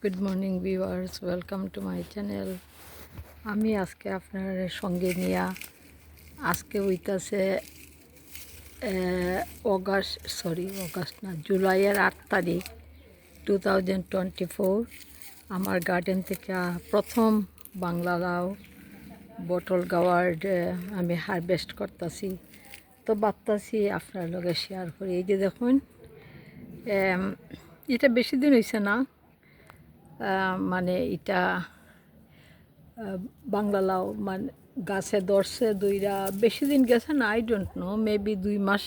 Good morning viewers, welcome to my channel. আমি আজকে আপনার সঙ্গে নিয়ে আজকে হইতাছে অগাস্ট না, জুলাইয়ের 8 তারিখ 2024। আমার গার্ডেন থেকে প্রথম বাংলা লাউ বটল গাওয়ার্ড আমি হারভেস্ট করতেছি, তো ভাবতাছি আপনার লগে শেয়ার করি। এই যে দেখুন, এটা বেশি দিন হয়েছে না, মানে এটা বাংলা লাউ মানে গাছে ধরছে দুইরা, বেশি দিন গেছে না, আই ডোন্ট নো, মেবি 2 মাস।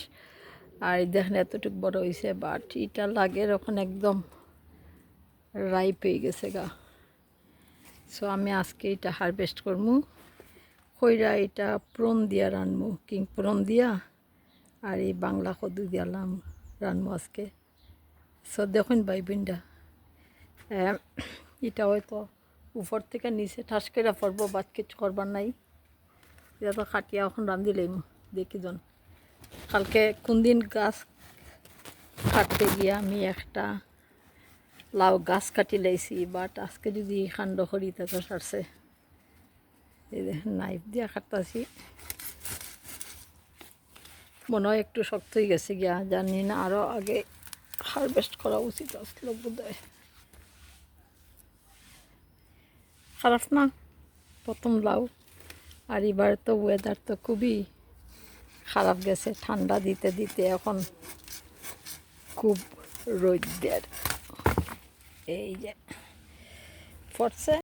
আর দেখেন এতটুকু বড় হয়েছে, বাট এটা লাগে এখন একদম রাইপ হয়ে গেছে গা। সো আমি আজকে এটা হারভেস্ট করবো, কইরা এটা প্রন দিয়া রানবো, কিং প্রন দিয়া আর এই বাংলা কদু দিয়া রানবো আজকে। সো দেখুন ভাই বোনটা, এটা হয়তো উপর থেকে নিচে ঠাস করে পড়বো, বাদ কিছু করবার নাই। এটা তো খাটিয়া এখন রাঁধিলেই দেখি জন। কালকে কোন দিন গাছ কাটতে গিয়ে আমি একটা লাউ গাছ কাটি লাইছি, বাট আজকে যদি কাণ্ড করি তা তো সারছে। এই দেখেন নাইফ দিয়া কাটতেছি, মনে হয় একটু শক্ত হয়ে গেছে গিয়া, জানি না আরও আগে হারভেস্ট করা উচিত আসলো বোধ হয়। খারাপ না, প্রথম লাউ। আর এবার তো ওয়েদার তো খুবই খারাপ গেছে, ঠান্ডা দিতে দিতে এখন খুব রোদের এই যে পড়ছে।